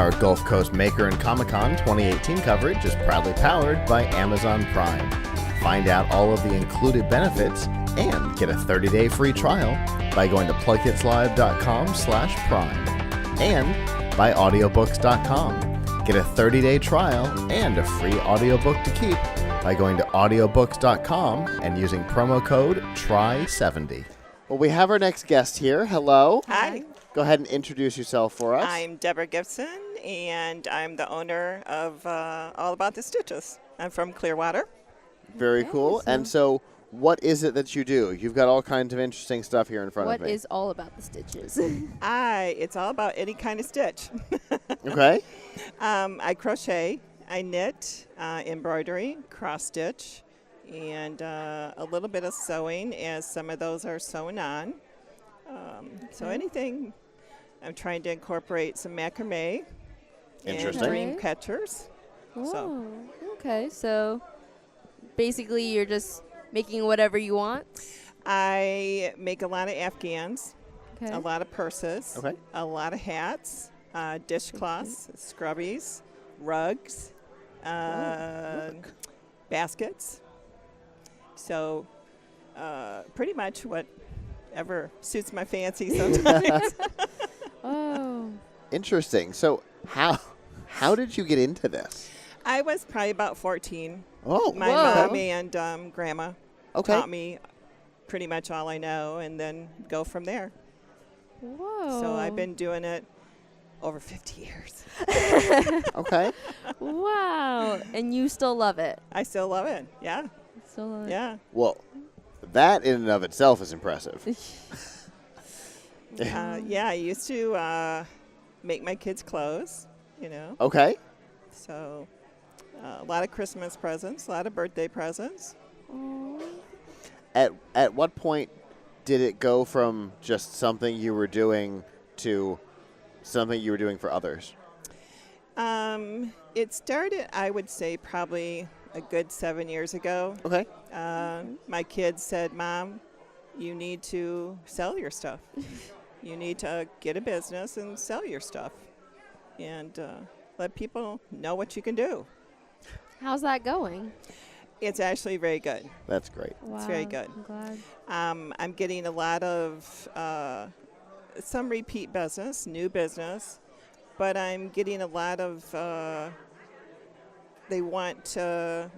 Our Gulf Coast Maker and Comic-Con 2018 coverage is proudly powered by Amazon Prime. Find out all of the included benefits and get a 30-day free trial by going to PLUGHITZlive.com/prime and by audiobooks.com. Get a 30-day trial and a free audiobook to keep by going to audiobooks.com and using promo code TRY70. Well, we have our next guest here. Hello. Hi. Go ahead and introduce yourself for us. I'm Deborah Gibson, and I'm the owner of All About the Stitches. I'm from Clearwater. Very cool. And so what is it that you do? You've got all kinds of interesting stuff here in front of me. What is All About the Stitches? It's all about any kind of stitch. Okay. I crochet, I knit, embroidery, cross stitch, and a little bit of sewing, as some of those are sewn on. So anything. I'm trying to incorporate some macrame and dream catchers. Oh, okay. So basically you're just making whatever you want? I make a lot of Afghans, Okay. a lot of purses, Okay. a lot of hats, dishcloths, scrubbies, rugs, baskets. So pretty much whatever suits my fancy sometimes. Oh. Interesting. So how did you get into this? I was probably about 14. Oh, My Whoa. mom and grandma taught me pretty much all I know, and then go from there. Whoa. So I've been doing it over 50 years. Okay. Wow. And you still love it? I still love it. Yeah. Still love Yeah. Well, that in and of itself is impressive. Yeah, I used to make my kids clothes, Okay. So a lot of Christmas presents, a lot of birthday presents. At what point did it go from just something you were doing to something you were doing for others? It started, I would say, probably a good 7 years ago. Okay. My kids said, "Mom, you need to sell your stuff. You need to get a business and sell your stuff and let people know what you can do." How's that going? It's actually very good. That's great. Wow. It's very good. I'm glad. I'm getting a lot of some repeat business, new business, but I'm getting a lot of they want to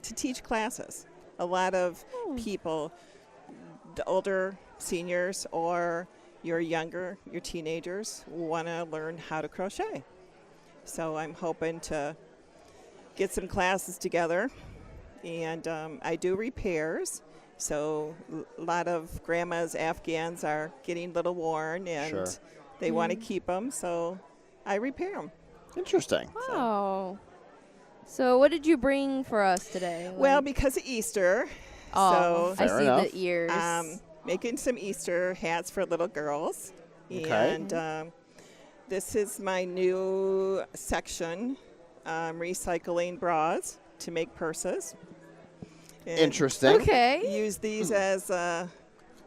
teach classes. A lot of people, the older seniors or your teenagers, want to learn how to crochet. So I'm hoping to get some classes together. And I do repairs. So a lot of grandma's Afghans are getting a little worn, and they want to keep them. So I repair them. Interesting. Oh. So what did you bring for us today? Well, because of Easter. Oh, so I Fair see enough. the ears. making some Easter hats for little girls. Okay. And this is my new section, recycling bras to make purses. And Interesting. Okay. Use these as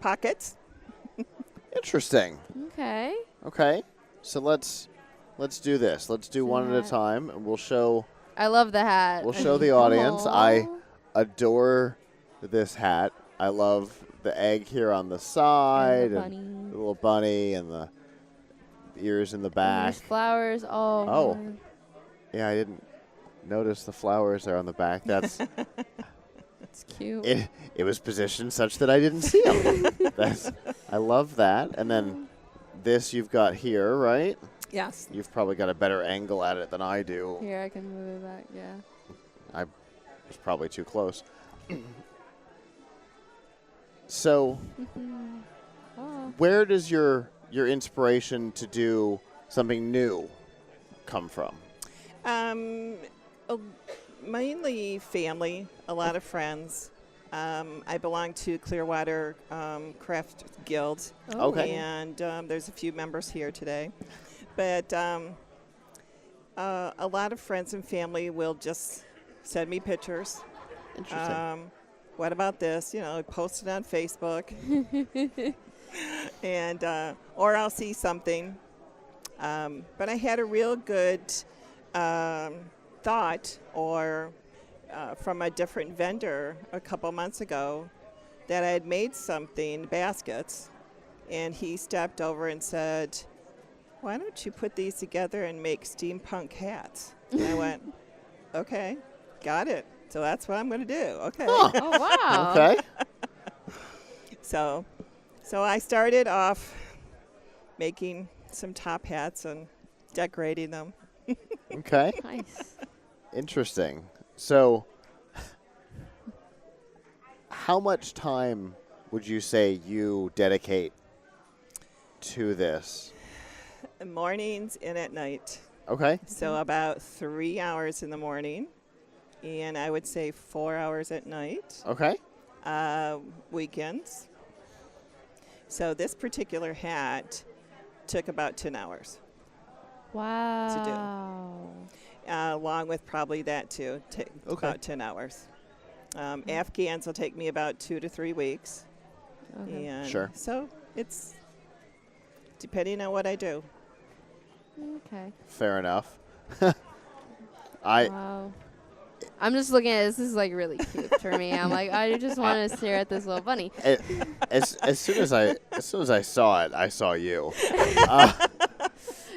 pockets. Interesting. Okay. Okay. So let's do this. Let's do one at a hat. time, and we'll show I love the hat. we'll show the audience. I Aw. adore this hat. I love the egg here on the side, And the and bunny. the little bunny, and the ears in the And back. there's flowers. Oh. Oh. man. Yeah, I didn't notice the flowers there on the back. That's It's cute. it was positioned such that I didn't see them. I love that. And then this you've got here, right? Yes. You've probably got a better angle at it than I do. Here, I can move it back. Yeah. I was probably too close. So, Oh. where does your inspiration to do something new come from? Mainly family, a lot of friends. I belong to Clearwater Craft Guild. Oh. Okay. And there's a few members here today. But a lot of friends and family will just send me pictures. Interesting. What about this? Post it on Facebook. And or I'll see something But I had a real good thought or from a different vendor a couple months ago that I had made something, baskets, and he stepped over and said, why don't you put these together and make steampunk hats? And I went, okay, got it. So that's what I'm going to do. Okay. Huh. Oh, wow. Okay. So I started off making some top hats and decorating them. Okay. Nice. Interesting. So, how much time would you say you dedicate to this? Mornings and at night. Okay. So about 3 hours in the morning, and I would say 4 hours at night. Okay. Weekends. So this particular hat took about 10 hours. Wow. Along with probably that too, about 10 hours. Afghans will take me about 2 to 3 weeks. Okay. And Sure. so it's depending on what I do. Okay. Fair enough. Wow. I'm just looking at this. This is like really cute for me. I'm like, I just want to stare at this little bunny. As soon as I saw it, I saw you.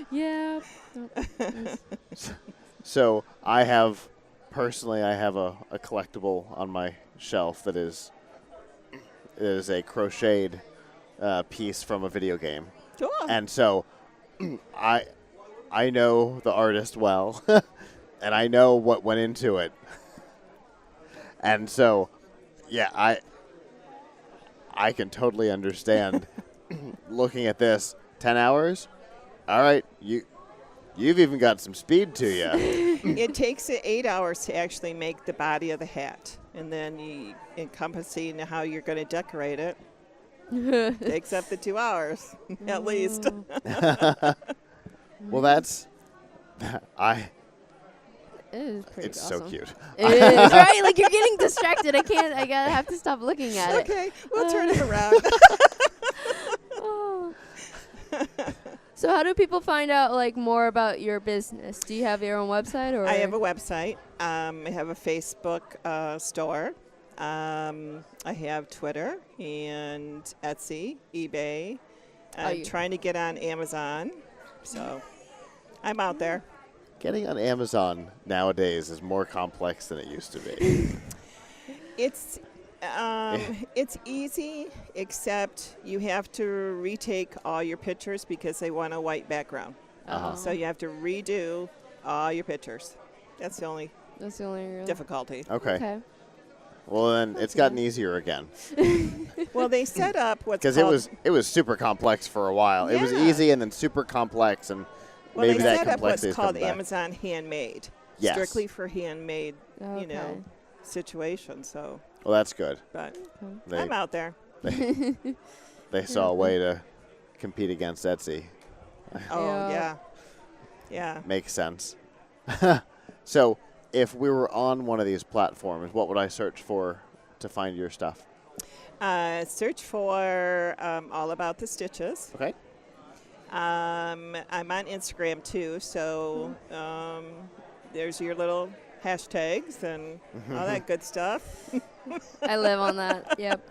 Yeah. So I have a collectible on my shelf that is a crocheted piece from a video game, Cool. and so I know the artist well, and I know what went into it, and so yeah, I can totally understand looking at this. 10 hours, all right, You've even got some speed to you. It takes 8 hours to actually make the body of the hat, and then encompassing how you're going to decorate it takes up the 2 hours at least. Well, that's It is pretty it's awesome. so cute. It is, right? Like, you're getting distracted. I have to stop looking at it. Okay, we'll turn it around. Oh. So how do people find out like more about your business? Do you have your own website or? I have a website. I have a Facebook store. I have Twitter and Etsy, eBay. I'm trying to get on Amazon. So I'm out there. Getting on Amazon nowadays is more complex than it used to be. It's easy, except you have to retake all your pictures because they want a white background. So you have to redo all your pictures. That's the only real difficulty. Okay. Well, then it's gotten easier again. Well, they set up what's Because called... it was super complex for a while. It was Yeah. easy and then super complex, and Well, maybe they that set up complexity what's is coming called back. Amazon Handmade. Yes. Strictly for handmade, Okay. situation. So, Well, that's good. but They, I'm out there. they saw a way to compete against Etsy. Oh, Yeah. yeah. Makes sense. So, if we were on one of these platforms, what would I search for to find your stuff? Search for All About the Stitches. Okay. I'm on Instagram too, so there's your little hashtags and all that good stuff. I live on that. Yep.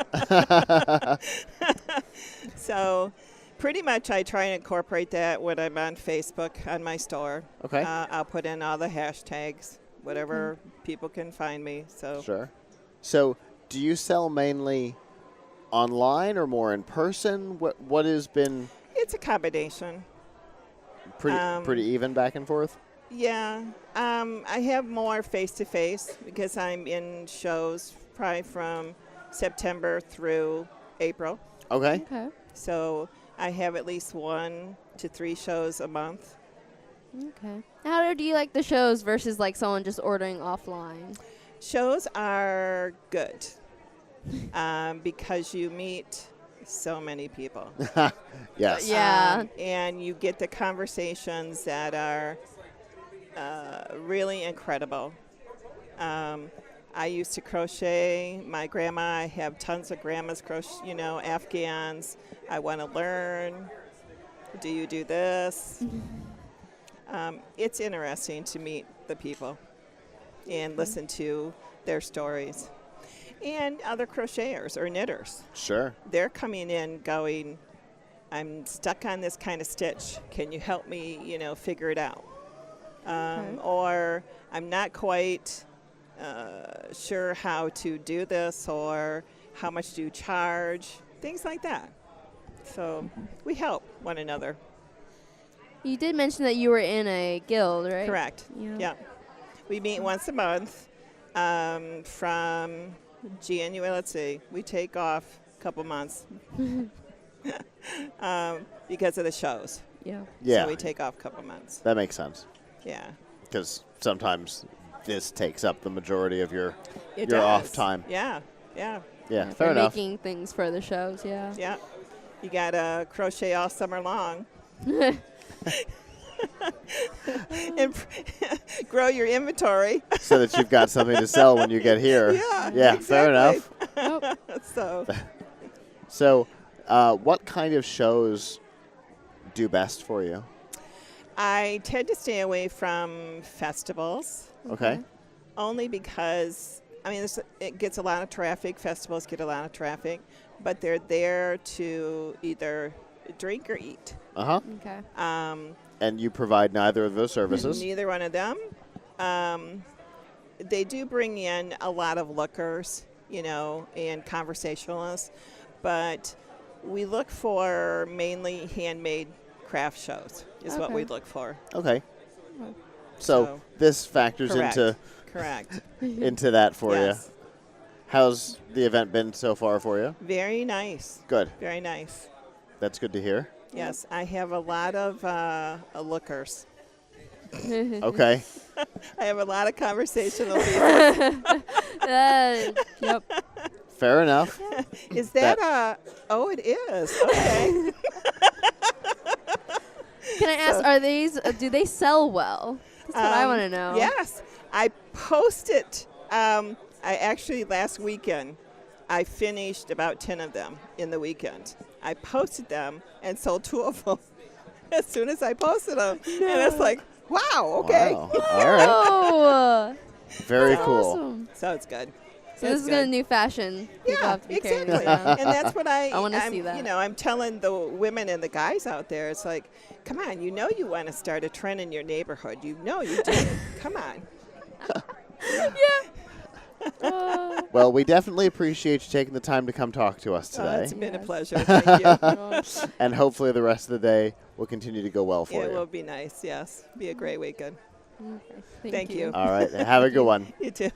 So pretty much I try and incorporate that when I'm on Facebook on my store. Okay. I'll put in all the hashtags, whatever people can find me. So Sure. So, do you sell mainly online or more in person? What has been it's a combination. pretty even back and forth? Yeah, I have more face-to-face because I'm in shows probably from September through April. Okay. Okay. So I have at least 1 to 3 shows a month. Okay. How do you like the shows versus like someone just ordering offline? Shows are good because you meet so many people. Yes. Yeah. And you get the conversations that are really incredible. I used to crochet. My grandma, I have tons of grandmas crochet, Afghans. I want to learn. Do you do this? It's interesting to meet the people and listen to their stories. And other crocheters or knitters. Sure. They're coming in going, I'm stuck on this kind of stitch. Can you help me, figure it out? Or I'm not quite sure how to do this, or how much do you charge? Things like that. So we help one another. You did mention that you were in a guild, right? Correct. Yeah. We meet once a month from January. Let's see. We take off a couple months because of the shows. Yeah. So we take off a couple months. That makes sense. Yeah. Because sometimes this takes up the majority of your It off does. time. Yeah. Yeah, Yeah, fair enough. Making things for the shows, yeah. Yeah. You got to crochet all summer long. And grow your inventory. So that you've got something to sell when you get here. Yeah, fair enough. So What kind of shows do best for you? I tend to stay away from festivals. Okay. Only because, it gets a lot of traffic. Festivals get a lot of traffic. But they're there to either drink or eat. Uh-huh. Okay. And you provide neither of those services? Neither one of them. They do bring in a lot of lookers, and conversationalists. But we look for mainly handmade craft shows is what we look for. Okay. So this factors Correct. into that for Yes. you. How's the event been so far for you? Very nice. Good. Very nice. That's good to hear. Yes, I have a lot of lookers. Okay. I have a lot of conversational people. Yep. Fair enough. Is that oh, it is. Okay. Can I ask, do they sell well? That's what I want to know. Yes. I posted, last weekend, I finished about 10 of them in the weekend. I posted them and sold 2 of them as soon as I posted them. And it's like, wow, okay. Wow. All right. Oh, Very that's cool. awesome. So it's good. So this is a new fashion. People Yeah, have to be carrying exactly. this around. And that's what I wanna I'm, see that. I'm telling the women and the guys out there, it's like, come on, you want to start a trend in your neighborhood. You do. Come on. Well, we definitely appreciate you taking the time to come talk to us today. It's been a pleasure. Thank you. And hopefully the rest of the day will continue to go well for It you. will be nice, yes. Be a great weekend. Okay. Thank you. All right. Have a good one. You too.